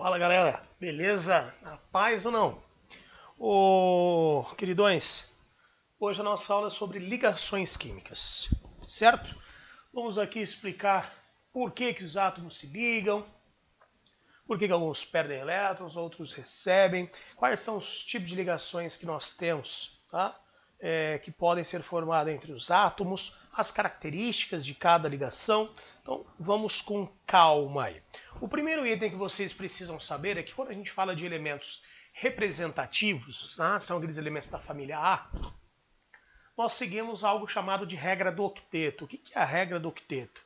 Fala galera, beleza? Na paz ou não? Ô queridões, hoje a nossa aula é sobre ligações químicas, certo? Vamos aqui explicar por que os átomos se ligam, por que alguns perdem elétrons, outros recebem, quais são os tipos de ligações que nós temos, tá? Que podem ser formadas entre os átomos, as características de cada ligação. Então vamos com calma aí. O primeiro item que vocês precisam saber é que quando a gente fala de elementos representativos, tá? São aqueles elementos da família A, nós seguimos algo chamado de regra do octeto. O que é a regra do octeto?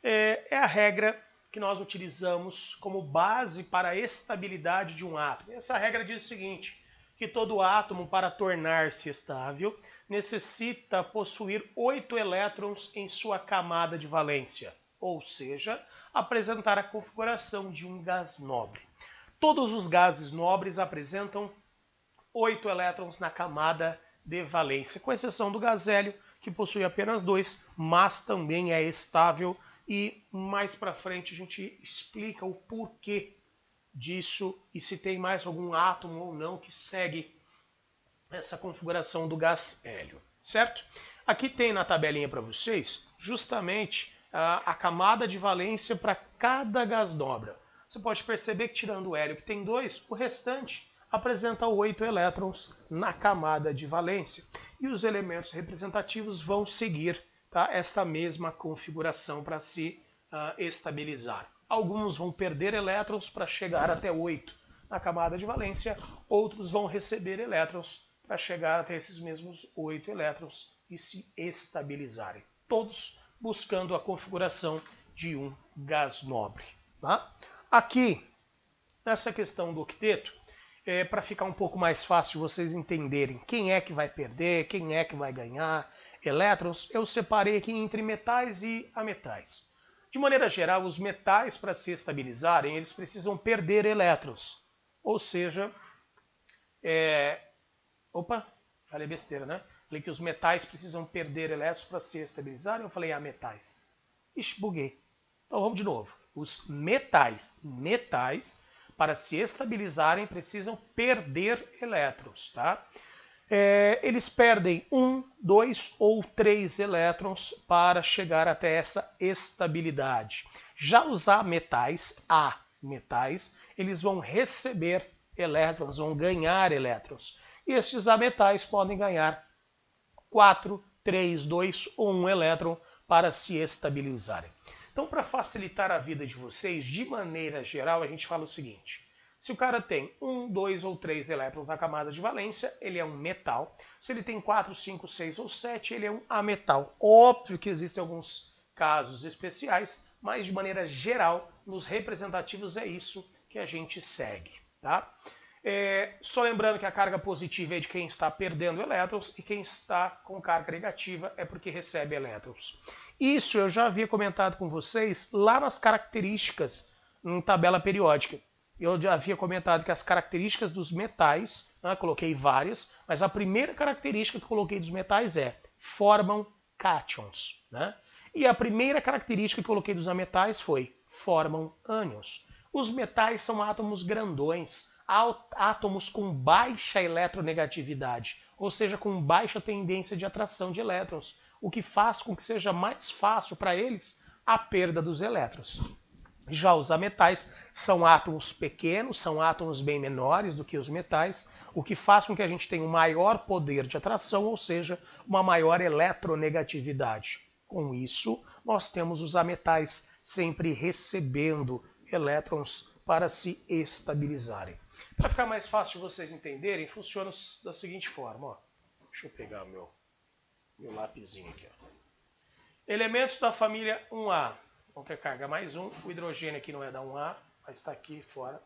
É a regra que nós utilizamos como base para a estabilidade de um átomo. Essa regra diz o seguinte: que todo átomo, para tornar-se estável, necessita possuir 8 elétrons em sua camada de valência, ou seja, apresentar a configuração de um gás nobre. Todos os gases nobres apresentam 8 elétrons na camada de valência, com exceção do gás hélio, que possui apenas 2, mas também é estável, e mais para frente a gente explica o porquê disso e se tem mais algum átomo ou não que segue essa configuração do gás hélio, certo? Aqui tem na tabelinha para vocês justamente a camada de valência para cada gás nobre. Você pode perceber que tirando o hélio, que tem 2, o restante apresenta 8 elétrons na camada de valência. E os elementos representativos vão seguir, tá, esta mesma configuração para se estabilizar. Alguns vão perder elétrons para chegar até 8 na camada de valência, outros vão receber elétrons para chegar até esses mesmos 8 elétrons e se estabilizarem. Todos buscando a configuração de um gás nobre. Tá? Aqui, nessa questão do octeto, para ficar um pouco mais fácil vocês entenderem quem é que vai perder, quem é que vai ganhar elétrons, eu separei aqui entre metais e ametais. De maneira geral, os metais, para se estabilizarem, eles precisam perder elétrons. Ou seja, Opa, falei besteira, né? Falei que os metais precisam perder elétrons para se estabilizarem, eu falei metais. Ixi, buguei. Então vamos de novo. Os metais, para se estabilizarem, precisam perder elétrons, tá? Eles perdem 1, 2 ou 3 elétrons para chegar até essa estabilidade. Já os ametais, eles vão receber elétrons, vão ganhar elétrons. E estes ametais podem ganhar 4, 3, 2 ou 1 elétron para se estabilizarem. Então, para facilitar a vida de vocês, de maneira geral, a gente fala o seguinte: se o cara tem 1, 2 ou 3 elétrons na camada de valência, ele é um metal. Se ele tem 4, 5, 6 ou 7, ele é um ametal. Óbvio que existem alguns casos especiais, mas de maneira geral, nos representativos é isso que a gente segue. Tá? Só lembrando que a carga positiva é de quem está perdendo elétrons e quem está com carga negativa é porque recebe elétrons. Isso eu já havia comentado com vocês lá nas características em tabela periódica. Eu já havia comentado que as características dos metais, né, coloquei várias, mas a primeira característica que eu coloquei dos metais formam cátions. Né? E a primeira característica que eu coloquei dos ametais foi formam ânions. Os metais são átomos grandões, átomos com baixa eletronegatividade, ou seja, com baixa tendência de atração de elétrons, o que faz com que seja mais fácil para eles a perda dos elétrons. Já os ametais são átomos pequenos, são átomos bem menores do que os metais, o que faz com que a gente tenha um maior poder de atração, ou seja, uma maior eletronegatividade. Com isso, nós temos os ametais sempre recebendo elétrons para se estabilizarem. Para ficar mais fácil de vocês entenderem, funciona da seguinte forma. Ó. Deixa eu pegar meu lapisinho aqui. Ó. Elementos da família 1A. Vão ter carga mais 1. O hidrogênio aqui não é da 1A, mas está aqui fora.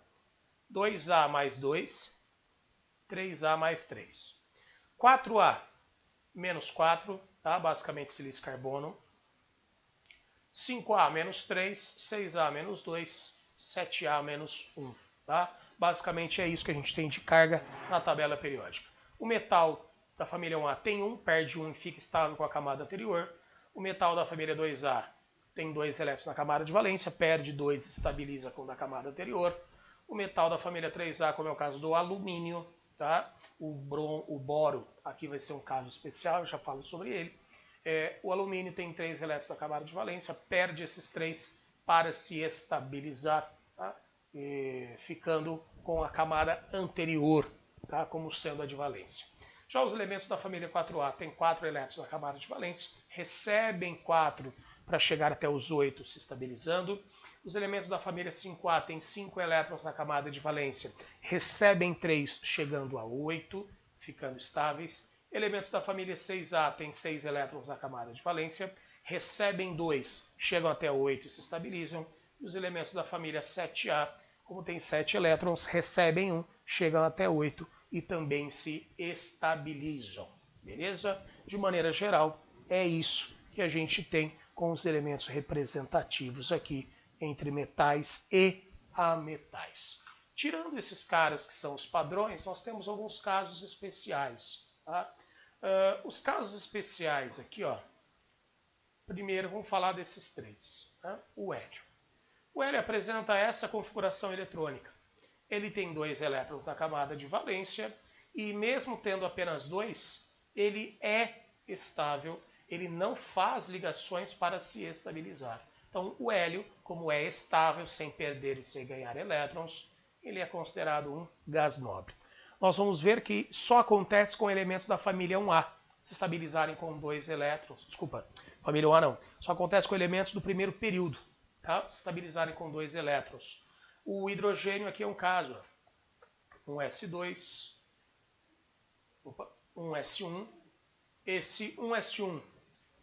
2A mais 2. 3A mais 3. 4A menos 4, tá? Basicamente silício carbono. 5A menos 3. 6A menos 2. 7A menos 1. Tá? Basicamente é isso que a gente tem de carga na tabela periódica. O metal da família 1A tem 1, perde 1 e fica estável com a camada anterior. O metal da família 2A tem 2 elétrons na camada de valência, perde 2 e estabiliza com o da camada anterior. O metal da família 3A, como é o caso do alumínio, tá? O boro, aqui vai ser um caso especial, eu já falo sobre ele. O alumínio tem 3 elétrons na camada de valência, perde esses 3 para se estabilizar, tá? Ficando com a camada anterior, tá? Como sendo a de valência. Já os elementos da família 4A têm 4 elétrons na camada de valência, recebem 4 para chegar até os 8 se estabilizando. Os elementos da família 5A têm 5 elétrons na camada de valência, recebem 3 chegando a 8, ficando estáveis. Elementos da família 6A têm 6 elétrons na camada de valência, recebem 2, chegam até 8 e se estabilizam. E os elementos da família 7A, como tem 7 elétrons, recebem 1, chegam até 8 e também se estabilizam. Beleza? De maneira geral, é isso que a gente tem com os elementos representativos aqui entre metais e ametais. Tirando esses caras que são os padrões, nós temos alguns casos especiais. Tá? Os casos especiais aqui, ó. Primeiro vamos falar desses 3. Tá? O hélio. O hélio apresenta essa configuração eletrônica. Ele tem 2 elétrons na camada de valência e mesmo tendo apenas 2, ele é estável, ele não faz ligações para se estabilizar. Então o hélio, como é estável, sem perder e sem ganhar elétrons, ele é considerado um gás nobre. Nós vamos ver que só acontece com elementos da família 1A, se estabilizarem com 2 elétrons. Desculpa, família 1A não. Só acontece com elementos do primeiro período, tá? Se estabilizarem com 2 elétrons. O hidrogênio aqui é um caso. Um S2, um S1. Esse 1S1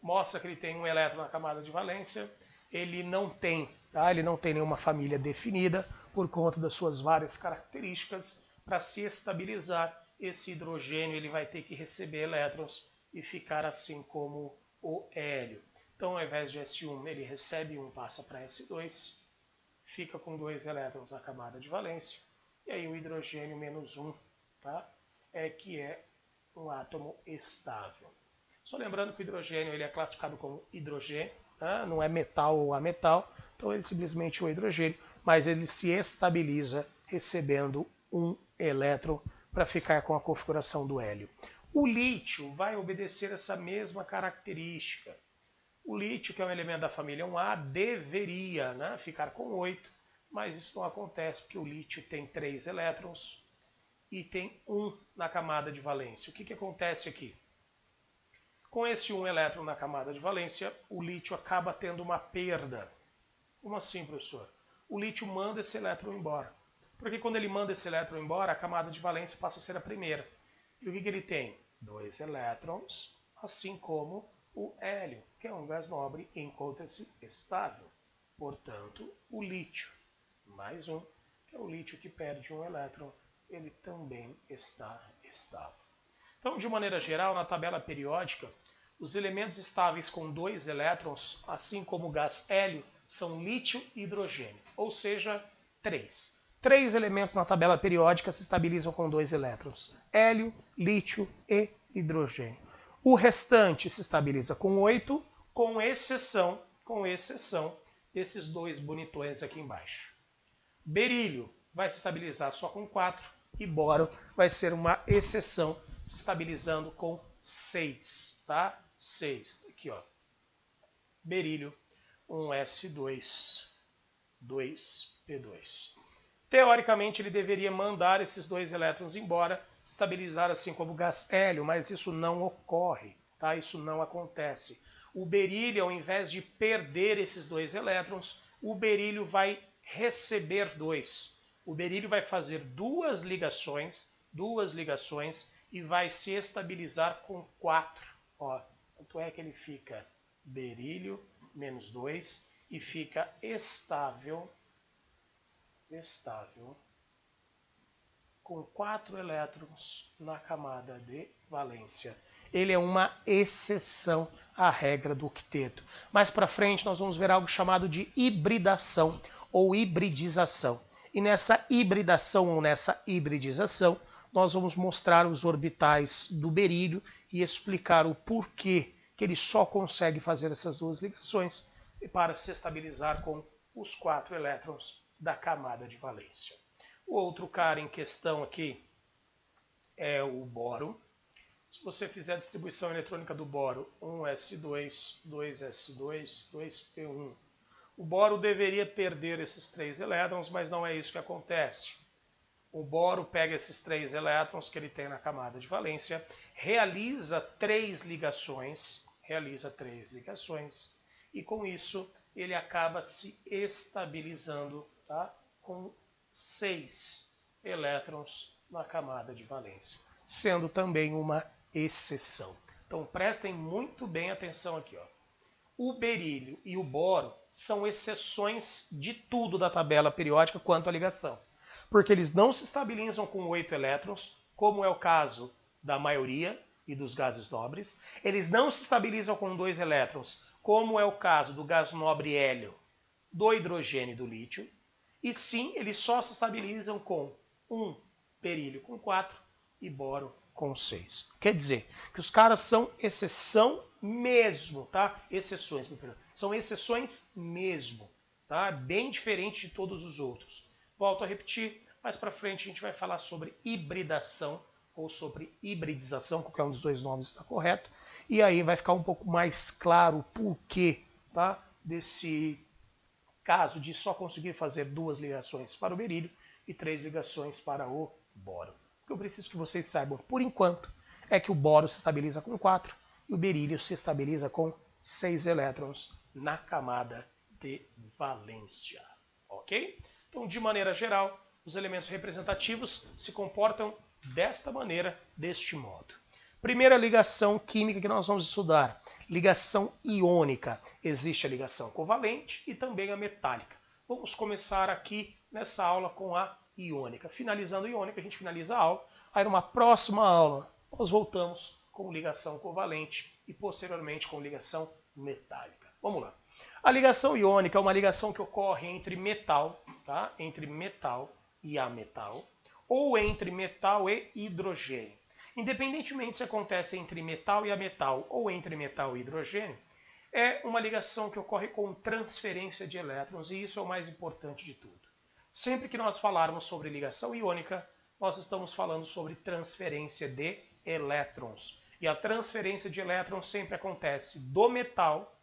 mostra que ele tem um elétron na camada de valência. Ele não tem, tá? Ele não tem nenhuma família definida por conta das suas várias características. Para se estabilizar, esse hidrogênio ele vai ter que receber elétrons e ficar assim como o hélio. Então, ao invés de S1, ele recebe 1, passa para S2, fica com 2 elétrons na camada de valência. E aí o hidrogênio menos 1, tá? Que é um átomo estável. Só lembrando que o hidrogênio ele é classificado como hidrogênio, tá? Não é metal ou ametal, então ele simplesmente é o hidrogênio, mas ele se estabiliza recebendo um elétron para ficar com a configuração do hélio. O lítio vai obedecer essa mesma característica. O lítio, que é um elemento da família 1A, deveria, né, ficar com 8, mas isso não acontece porque o lítio tem 3 elétrons e tem 1 na camada de valência. O que acontece aqui? Com esse 1 elétron na camada de valência, o lítio acaba tendo uma perda. Como assim, professor? O lítio manda esse elétron embora. Porque quando ele manda esse elétron embora, a camada de valência passa a ser a primeira. E o que ele tem? 2 elétrons, assim como o hélio, que é um gás nobre, encontra-se estável. Portanto, o lítio, mais um, que é o lítio que perde um elétron, ele também está estável. Então, de maneira geral, na tabela periódica, os elementos estáveis com 2 elétrons, assim como o gás hélio, são lítio e hidrogênio, ou seja, 3. 3 elementos na tabela periódica se estabilizam com 2 elétrons, hélio, lítio e hidrogênio. O restante se estabiliza com 8, com exceção desses 2 bonitões aqui embaixo. Berílio vai se estabilizar só com 4 e boro vai ser uma exceção, se estabilizando com 6, tá? 6, aqui ó. Berílio, 1s2, 2p2. Teoricamente, ele deveria mandar esses 2 elétrons embora, se estabilizar assim como gás hélio, mas isso não ocorre, tá? Isso não acontece. O berílio, ao invés de perder esses 2 elétrons, o berílio vai receber 2. O berílio vai fazer duas ligações e vai se estabilizar com 4. Ó, tanto é que ele fica berílio menos 2 e fica estável com 4 elétrons na camada de valência. Ele é uma exceção à regra do octeto. Mais para frente nós vamos ver algo chamado de hibridação ou hibridização. E nessa hibridação ou nessa hibridização nós vamos mostrar os orbitais do berílio e explicar o porquê que ele só consegue fazer essas duas ligações para se estabilizar com os 4 elétrons da camada de valência. O outro cara em questão aqui é o boro. Se você fizer a distribuição eletrônica do boro, 1s2, 2s2, 2p1, o boro deveria perder esses 3 elétrons, mas não é isso que acontece. O boro pega esses 3 elétrons que ele tem na camada de valência, realiza 3 ligações, e com isso ele acaba se estabilizando, tá? Com 6 elétrons na camada de valência, sendo também uma exceção. Então prestem muito bem atenção aqui, ó. O berílio e o boro são exceções de tudo da tabela periódica quanto à ligação, porque eles não se estabilizam com 8 elétrons, como é o caso da maioria e dos gases nobres. Eles não se estabilizam com 2 elétrons, como é o caso do gás nobre hélio, do hidrogênio e do lítio. E sim, eles só se estabilizam com um berílio com 4 e boro com 6. Quer dizer que os caras são exceção mesmo, tá? Exceções, são exceções mesmo, tá? Bem diferente de todos os outros. Volto a repetir, mais para frente a gente vai falar sobre hibridação ou sobre hibridização, qualquer um dos dois nomes está correto, e aí vai ficar um pouco mais claro o porquê, tá? Desse caso de só conseguir fazer 2 ligações para o berílio e 3 ligações para o boro. O que eu preciso que vocês saibam, por enquanto, é que o boro se estabiliza com 4 e o berílio se estabiliza com 6 elétrons na camada de valência. Ok? Então, de maneira geral, os elementos representativos se comportam desta maneira, deste modo. Primeira ligação química que nós vamos estudar, ligação iônica. Existe a ligação covalente e também a metálica. Vamos começar aqui nessa aula com a iônica. Finalizando a iônica, a gente finaliza a aula. Aí numa próxima aula, nós voltamos com ligação covalente e posteriormente com ligação metálica. Vamos lá. A ligação iônica é uma ligação que ocorre entre metal, tá? Entre metal e ametal, ou entre metal e hidrogênio. Independentemente se acontece entre metal e ametal ou entre metal e hidrogênio, é uma ligação que ocorre com transferência de elétrons, e isso é o mais importante de tudo. Sempre que nós falarmos sobre ligação iônica, nós estamos falando sobre transferência de elétrons. E a transferência de elétrons sempre acontece do metal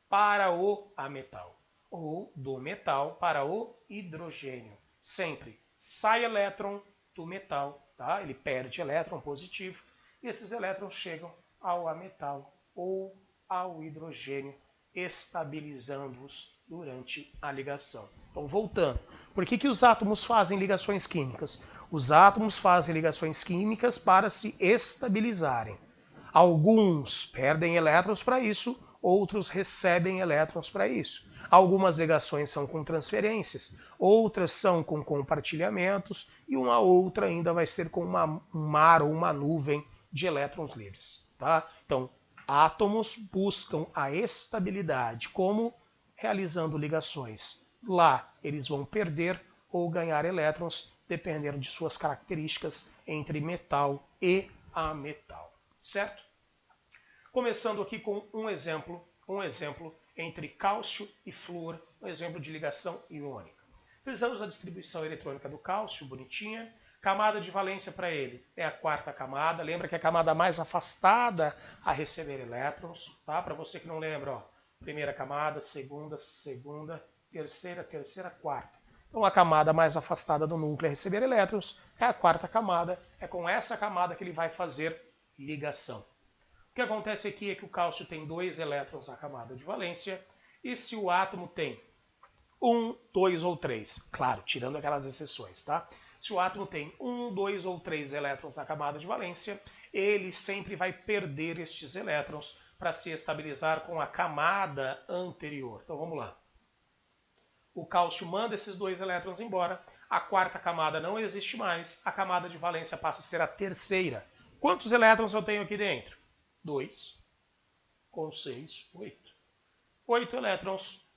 para o ametal, ou do metal para o hidrogênio. Sempre sai elétron do metal, tá? Ele perde elétron positivo, e esses elétrons chegam ao ametal ou ao hidrogênio, estabilizando-os durante a ligação. Então, voltando, por que os átomos fazem ligações químicas? Os átomos fazem ligações químicas para se estabilizarem. Alguns perdem elétrons para isso, outros recebem elétrons para isso. Algumas ligações são com transferências, outras são com compartilhamentos e uma outra ainda vai ser com um mar ou uma nuvem de elétrons livres. Tá? Então, átomos buscam a estabilidade, como realizando ligações. Lá eles vão perder ou ganhar elétrons, dependendo de suas características entre metal e ametal. Certo? Começando aqui com um exemplo entre cálcio e flúor, um exemplo de ligação iônica. Fizemos a distribuição eletrônica do cálcio, bonitinha. Camada de valência para ele é a 4ª camada. Lembra que é a camada mais afastada a receber elétrons, tá? Para você que não lembra, ó, primeira camada, segunda, terceira, 4ª. Então a camada mais afastada do núcleo a receber elétrons é a 4ª camada. É com essa camada que ele vai fazer ligação. O que acontece aqui é que o cálcio tem 2 elétrons na camada de valência, e se o átomo tem 1, 2 ou 3, claro, tirando aquelas exceções, tá? Se o átomo tem 1, 2 ou 3 elétrons na camada de valência, ele sempre vai perder estes elétrons para se estabilizar com a camada anterior. Então vamos lá. O cálcio manda esses 2 elétrons embora, a 4ª camada não existe mais, a camada de valência passa a ser a 3ª. Quantos elétrons eu tenho aqui dentro? 2, com 6, 8. 8 elétrons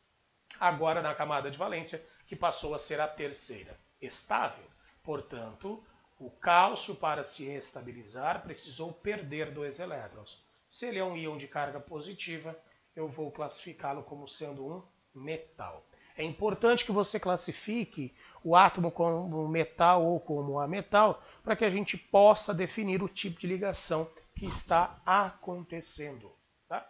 agora na camada de valência, que passou a ser a 3ª, estável. Portanto, o cálcio, para se estabilizar, precisou perder 2 elétrons. Se ele é um íon de carga positiva, eu vou classificá-lo como sendo um metal. É importante que você classifique o átomo como metal ou como ametal para que a gente possa definir o tipo de ligação que está acontecendo. Tá?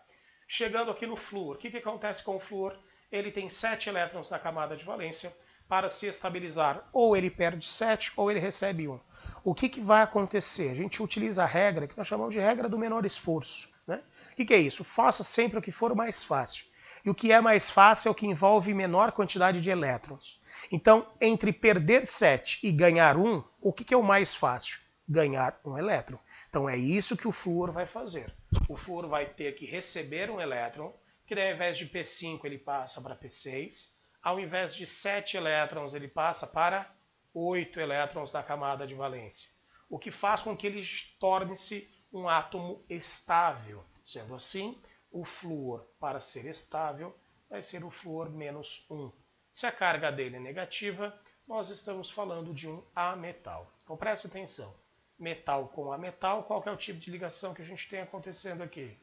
Chegando aqui no flúor, o que acontece com o flúor? Ele tem 7 elétrons na camada de valência. Para se estabilizar, ou ele perde 7 ou ele recebe 1. O que vai acontecer? A gente utiliza a regra que nós chamamos de regra do menor esforço. Né? O que é isso? Faça sempre o que for mais fácil. E o que é mais fácil é o que envolve menor quantidade de elétrons. Então, entre perder 7 e ganhar 1, o que é o mais fácil? Ganhar 1 elétron. Então é isso que o flúor vai fazer. O flúor vai ter que receber um elétron, que daí, ao invés de P5 ele passa para P6. Ao invés de 7 elétrons, ele passa para 8 elétrons da camada de valência. O que faz com que ele torne-se um átomo estável. Sendo assim, o flúor, para ser estável, vai ser o flúor menos 1. Se a carga dele é negativa, nós estamos falando de um ametal. Então preste atenção. Metal com ametal, qual que é o tipo de ligação que a gente tem acontecendo aqui?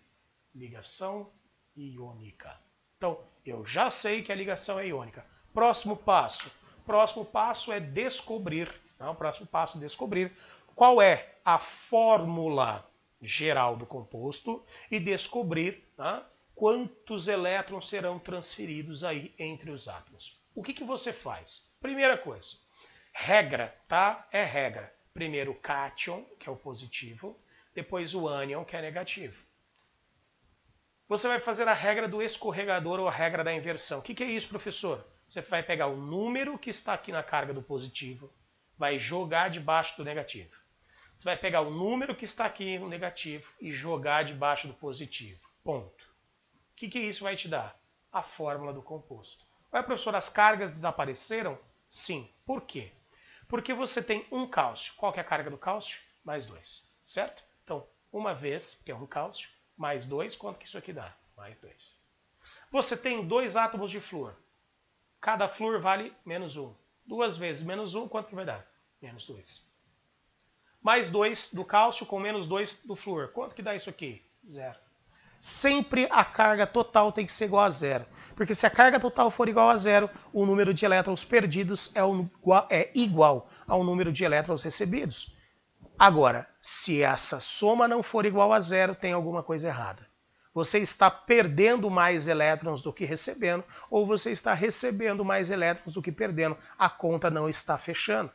Ligação iônica. Então, eu já sei que a ligação é iônica. Próximo passo. Próximo passo é descobrir. Não, próximo passo é descobrir qual é a fórmula geral do composto e descobrir quantos elétrons serão transferidos aí entre os átomos. O que você faz? Primeira coisa, regra, tá? É regra. Primeiro o cátion, que é o positivo, depois o ânion, que é negativo. Você vai fazer a regra do escorregador ou a regra da inversão. O que é isso, professor? Você vai pegar o número que está aqui na carga do positivo, vai jogar debaixo do negativo. Você vai pegar o número que está aqui no negativo e jogar debaixo do positivo. Ponto. O que isso vai te dar? A fórmula do composto. Ué, professor, as cargas desapareceram? Sim. Por quê? Porque você tem um cálcio. Qual que é a carga do cálcio? Mais 2. Certo? Então, uma vez, que é um cálcio, mais 2, quanto que isso aqui dá? Mais 2. Você tem 2 átomos de flúor. Cada flúor vale menos 1. 2 vezes menos 1, quanto que vai dar? Menos 2. Mais 2 do cálcio com menos 2 do flúor. Quanto que dá isso aqui? 0. Sempre a carga total tem que ser igual a 0. Porque se a carga total for igual a 0, o número de elétrons perdidos é igual ao número de elétrons recebidos. Agora, se essa soma não for igual a 0, tem alguma coisa errada. Você está perdendo mais elétrons do que recebendo, ou você está recebendo mais elétrons do que perdendo. A conta não está fechando.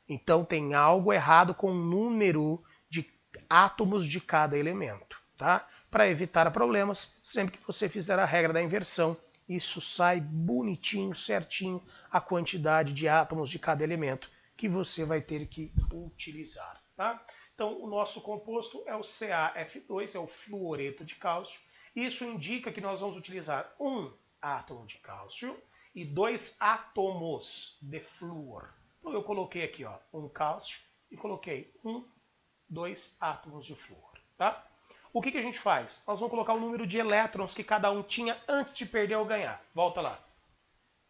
Então tem algo errado com o número de átomos de cada elemento. Tá? Para evitar problemas, sempre que você fizer a regra da inversão, isso sai bonitinho, certinho, a quantidade de átomos de cada elemento que você vai ter que utilizar. Tá? Então, o nosso composto é o CaF2, é o fluoreto de cálcio. Isso indica que nós vamos utilizar um átomo de cálcio e 2 átomos de flúor. Então, eu coloquei aqui um cálcio e coloquei 2 átomos de flúor. Tá? O que a gente faz? Nós vamos colocar o número de elétrons que cada um tinha antes de perder ou ganhar. Volta lá.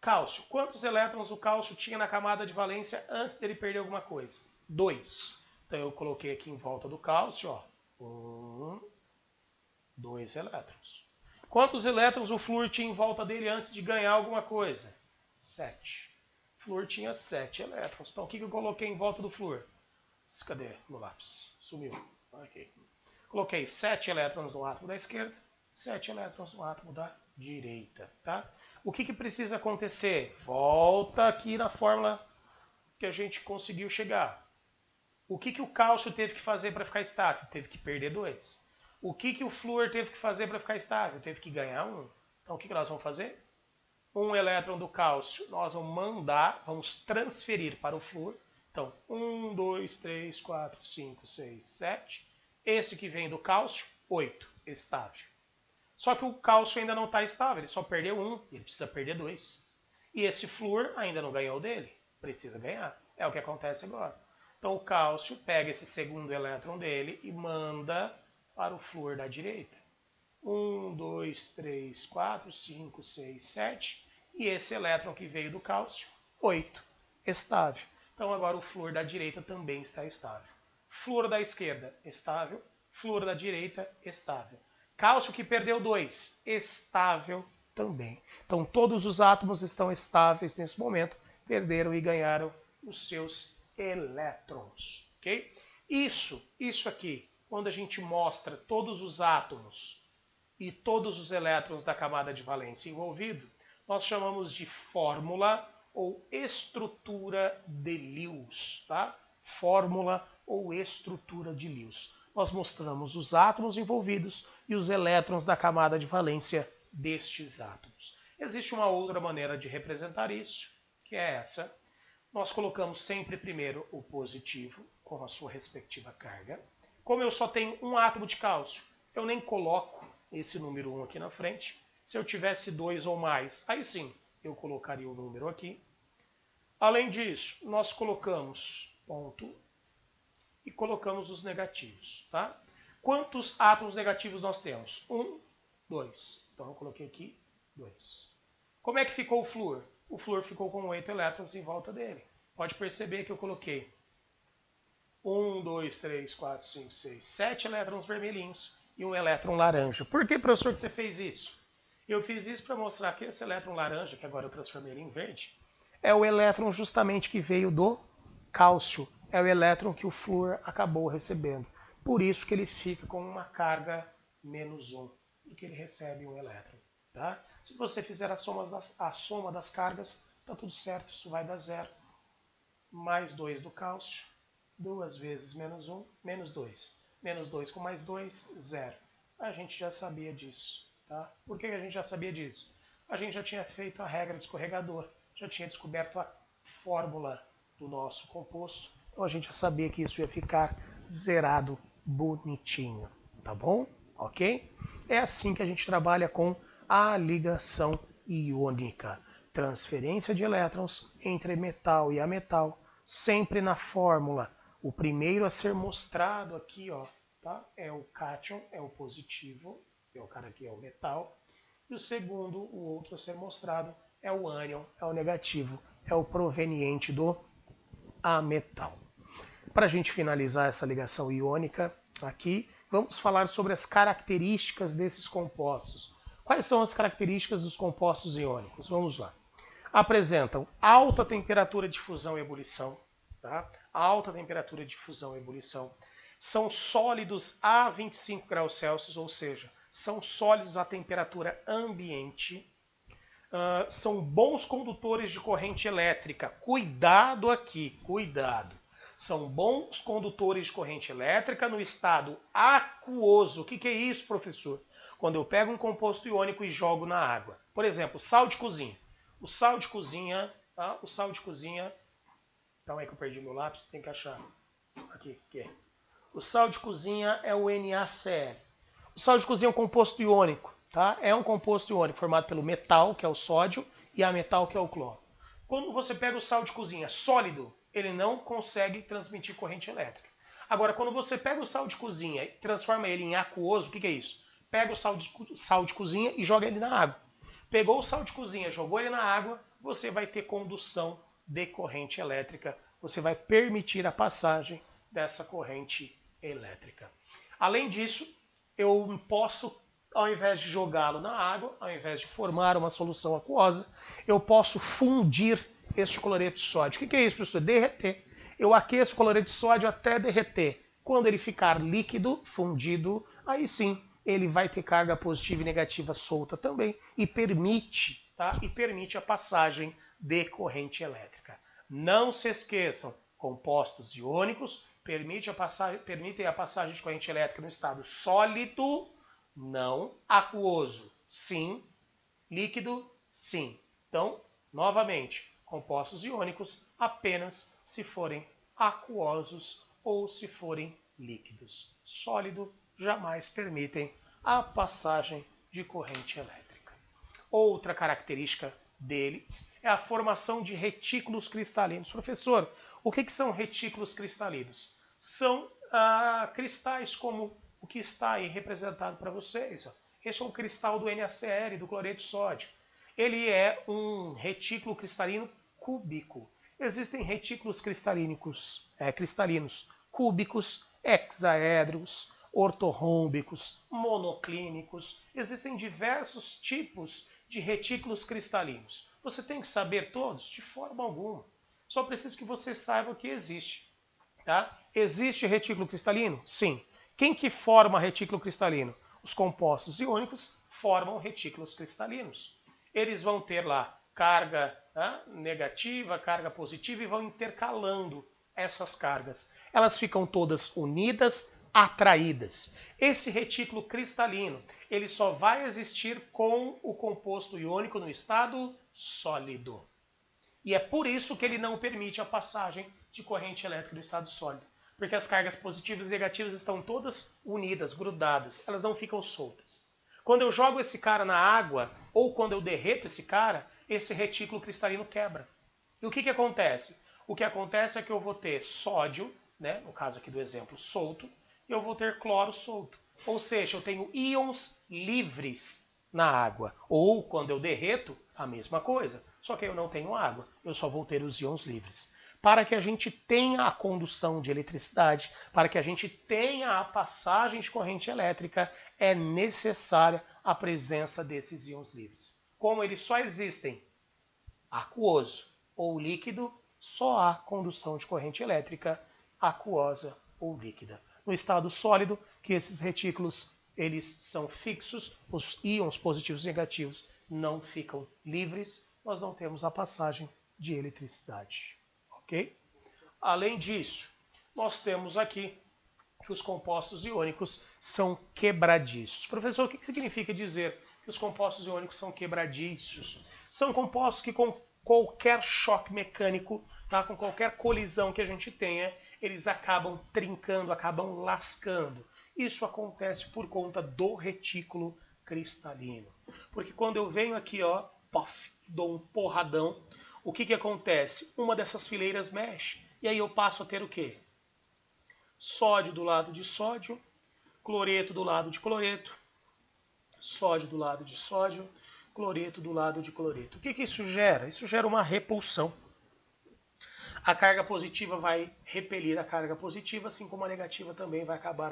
Cálcio. Quantos elétrons o cálcio tinha na camada de valência antes dele perder alguma coisa? 2. Então eu coloquei aqui em volta do cálcio, 2 elétrons. Quantos elétrons o flúor tinha em volta dele antes de ganhar alguma coisa? 7. O flúor tinha 7 elétrons. Então o que eu coloquei em volta do flúor? Cadê meu lápis? Sumiu. Ok. Coloquei 7 elétrons no átomo da esquerda, 7 elétrons no átomo da direita. Tá? O que precisa acontecer? Volta aqui na fórmula que a gente conseguiu chegar. O que o cálcio teve que fazer para ficar estável? Teve que perder 2. O que o flúor teve que fazer para ficar estável? Teve que ganhar 1. Então o que nós vamos fazer? Um elétron do cálcio nós vamos transferir para o flúor. Então 1, 2, 3, 4, 5, 6, 7. Esse que vem do cálcio, 8, estável. Só que o cálcio ainda não está estável, ele só perdeu 1, ele precisa perder 2. E esse flúor ainda não ganhou dele, precisa ganhar. É o que acontece agora. Então o cálcio pega esse segundo elétron dele e manda para o flúor da direita. 1, 2, 3, 4, 5, 6, 7. E esse elétron que veio do cálcio, 8, estável. Então agora o flúor da direita também está estável. Flúor da esquerda, estável. Flúor da direita, estável. Cálcio que perdeu 2, estável. também. Então todos os átomos estão estáveis nesse momento, perderam e ganharam os seus elétrons, ok? Isso aqui, quando a gente mostra todos os átomos e todos os elétrons da camada de valência envolvido, nós chamamos de fórmula ou estrutura de Lewis, tá? Fórmula ou estrutura de Lewis. Nós mostramos os átomos envolvidos e os elétrons da camada de valência destes átomos. Existe uma outra maneira de representar isso, que é essa. Nós colocamos sempre primeiro o positivo, com a sua respectiva carga. Como eu só tenho um átomo de cálcio, eu nem coloco esse número 1 aqui na frente. Se eu tivesse 2 ou mais, aí sim, eu colocaria o número aqui. Além disso, nós colocamos ponto e colocamos os negativos, tá? Quantos átomos negativos nós temos? 1, 2. Então eu coloquei aqui 2. Como é que ficou o flúor? O flúor ficou com 8 elétrons em volta dele. Pode perceber que eu coloquei 1, 2, 3, 4, 5, 6, 7 elétrons vermelhinhos e um elétron laranja. Por que, professor, que você fez isso? Eu fiz isso para mostrar que esse elétron laranja, que agora eu transformei ele em verde, é o elétron justamente que veio do cálcio. É o elétron que o flúor acabou recebendo. Por isso que ele fica com uma carga -1, porque ele recebe um elétron. Tá? Se você fizer a soma das cargas, está tudo certo, isso vai dar 0. Mais 2 do cálcio, 2 vezes -1, menos 2. Menos 2 com mais 2, 0. A gente já sabia disso. Tá? Por que a gente já sabia disso? A gente já tinha feito a regra do escorregador, já tinha descoberto a fórmula do nosso composto, então a gente já sabia que isso ia ficar zerado bonitinho, tá bom? Ok? É assim que a gente trabalha com a ligação iônica. Transferência de elétrons entre metal e ametal, sempre na fórmula. O primeiro a ser mostrado aqui, ó, tá? É o cátion, é o positivo, que é o cara aqui é o metal. E o segundo, o outro a ser mostrado, é o ânion, é o negativo, é o proveniente do ametal. Para a gente finalizar essa ligação iônica aqui, vamos falar sobre as características desses compostos. Quais são as características dos compostos iônicos? Vamos lá. Apresentam alta temperatura de fusão e ebulição, tá? Alta temperatura de fusão e ebulição. São sólidos a 25 graus Celsius, ou seja, são sólidos à temperatura ambiente. São bons condutores de corrente elétrica. Cuidado aqui, cuidado. São bons condutores de corrente elétrica no estado aquoso. O que é isso, professor? Quando eu pego um composto iônico e jogo na água. Por exemplo, sal de cozinha. O sal de cozinha, tá? O sal de cozinha... Calma aí que eu perdi meu lápis, tem que achar. Aqui, aqui. O sal de cozinha é o NaCl. O sal de cozinha é um composto iônico. Tá? É um composto iônico formado pelo metal, que é o sódio, e ametal, que é o cloro. Quando você pega o sal de cozinha sólido, ele não consegue transmitir corrente elétrica. Agora, quando você pega o sal de cozinha e transforma ele em aquoso, o que é isso? Pega o sal de cozinha e joga ele na água. Pegou o sal de cozinha, jogou ele na água, você vai ter condução de corrente elétrica. Você vai permitir a passagem dessa corrente elétrica. Além disso, eu posso, ao invés de jogá-lo na água, ao invés de formar uma solução aquosa, eu posso fundir este cloreto de sódio. O que é isso, professor? Derreter. Eu aqueço o cloreto de sódio até derreter. Quando ele ficar líquido, fundido, aí sim ele vai ter carga positiva e negativa solta também e permite, tá? E permite a passagem de corrente elétrica. Não se esqueçam, compostos iônicos permitem a passagem de corrente elétrica no estado sólido, não aquoso. Sim. Líquido, sim. Então, novamente, compostos iônicos apenas se forem aquosos ou se forem líquidos. Sólido jamais permitem a passagem de corrente elétrica. Outra característica deles é a formação de retículos cristalinos. Professor, o que são retículos cristalinos? São cristais como o que está aí representado para vocês. Esse é um cristal do NaCl, do cloreto de sódio. Ele é um retículo cristalino cúbico. Existem retículos cristalinos cúbicos, hexaédricos, ortorrômbicos, monoclínicos. Existem diversos tipos de retículos cristalinos. Você tem que saber todos? De forma alguma. Só preciso que você saiba que existe. Tá? Existe retículo cristalino? Sim. Quem que forma retículo cristalino? Os compostos iônicos formam retículos cristalinos. Eles vão ter lá carga negativa, carga positiva e vão intercalando essas cargas. Elas ficam todas unidas, atraídas. Esse retículo cristalino, ele só vai existir com o composto iônico no estado sólido. E é por isso que ele não permite a passagem de corrente elétrica no estado sólido. Porque as cargas positivas e negativas estão todas unidas, grudadas. Elas não ficam soltas. Quando eu jogo esse cara na água, ou quando eu derreto esse cara, esse retículo cristalino quebra. E o que acontece? O que acontece é que eu vou ter sódio, né, no caso aqui do exemplo, solto, e eu vou ter cloro solto. Ou seja, eu tenho íons livres na água. Ou, quando eu derreto, a mesma coisa. Só que eu não tenho água, eu só vou ter os íons livres. Para que a gente tenha a condução de eletricidade, para que a gente tenha a passagem de corrente elétrica, é necessária a presença desses íons livres. Como eles só existem aquoso ou líquido, só há condução de corrente elétrica aquosa ou líquida. No estado sólido, que esses retículos eles são fixos, os íons positivos e negativos não ficam livres, nós não temos a passagem de eletricidade. Ok? Além disso, nós temos aqui que os compostos iônicos são quebradiços. Professor, o que significa dizer que os compostos iônicos são quebradiços? São compostos que com qualquer choque mecânico, tá? Com qualquer colisão que a gente tenha, eles acabam trincando, acabam lascando. Isso acontece por conta do retículo cristalino. Porque quando eu venho aqui, ó, pof, dou um porradão, o que acontece? Uma dessas fileiras mexe. E aí eu passo a ter o quê? Sódio do lado de sódio, cloreto do lado de cloreto, sódio do lado de sódio, cloreto do lado de cloreto. O que isso gera? Isso gera uma repulsão. A carga positiva vai repelir a carga positiva, assim como a negativa também vai acabar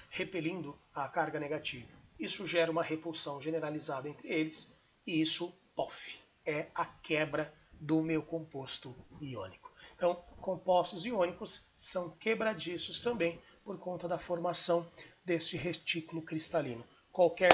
repelindo a carga negativa. Isso gera uma repulsão generalizada entre eles e isso, pof, é a quebra do meu composto iônico. Então, compostos iônicos são quebradiços também por conta da formação deste retículo cristalino. Qualquer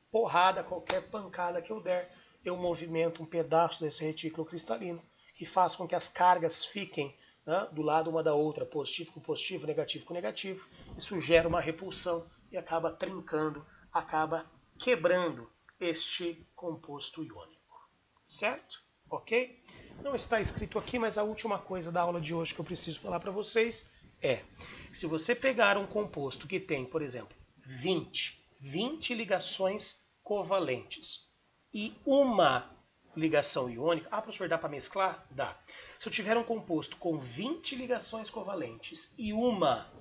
porrada, qualquer pancada que eu der, eu movimento um pedaço desse retículo cristalino que faz com que as cargas fiquem, né, do lado uma da outra, positivo com positivo, negativo com negativo. Isso gera uma repulsão e acaba trincando, acaba quebrando este composto iônico. Certo? Ok? Não está escrito aqui, mas a última coisa da aula de hoje que eu preciso falar para vocês é, se você pegar um composto que tem, por exemplo, 20 ligações covalentes e uma ligação iônica, professor, dá para mesclar? Dá. Se eu tiver um composto com 20 ligações covalentes e uma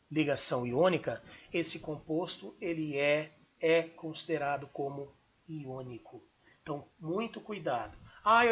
ligação iônica, esse composto ele é considerado como iônico. Então, muito cuidado.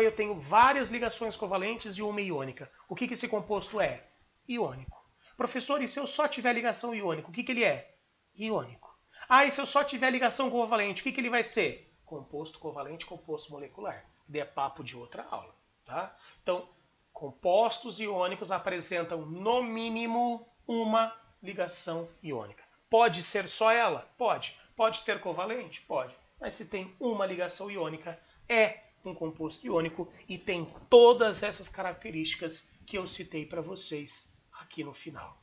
Eu tenho várias ligações covalentes e uma iônica. O que esse composto é? Iônico. Professor, e se eu só tiver ligação iônica, o que ele é? Iônico. E se eu só tiver ligação covalente, o que ele vai ser? Composto covalente, composto molecular. É papo de outra aula. Tá? Então, compostos iônicos apresentam no mínimo uma ligação iônica. Pode ser só ela? Pode. Pode ter covalente? Pode. Mas se tem uma ligação iônica, é um composto iônico e tem todas essas características que eu citei para vocês aqui no final.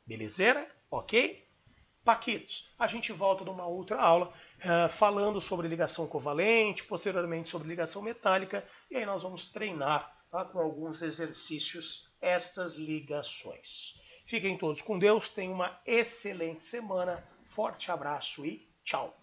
Belezeira? Ok? Paquitos, a gente volta numa outra aula falando sobre ligação covalente, posteriormente sobre ligação metálica, e aí nós vamos treinar, tá, com alguns exercícios estas ligações. Fiquem todos com Deus, tenham uma excelente semana, forte abraço e tchau!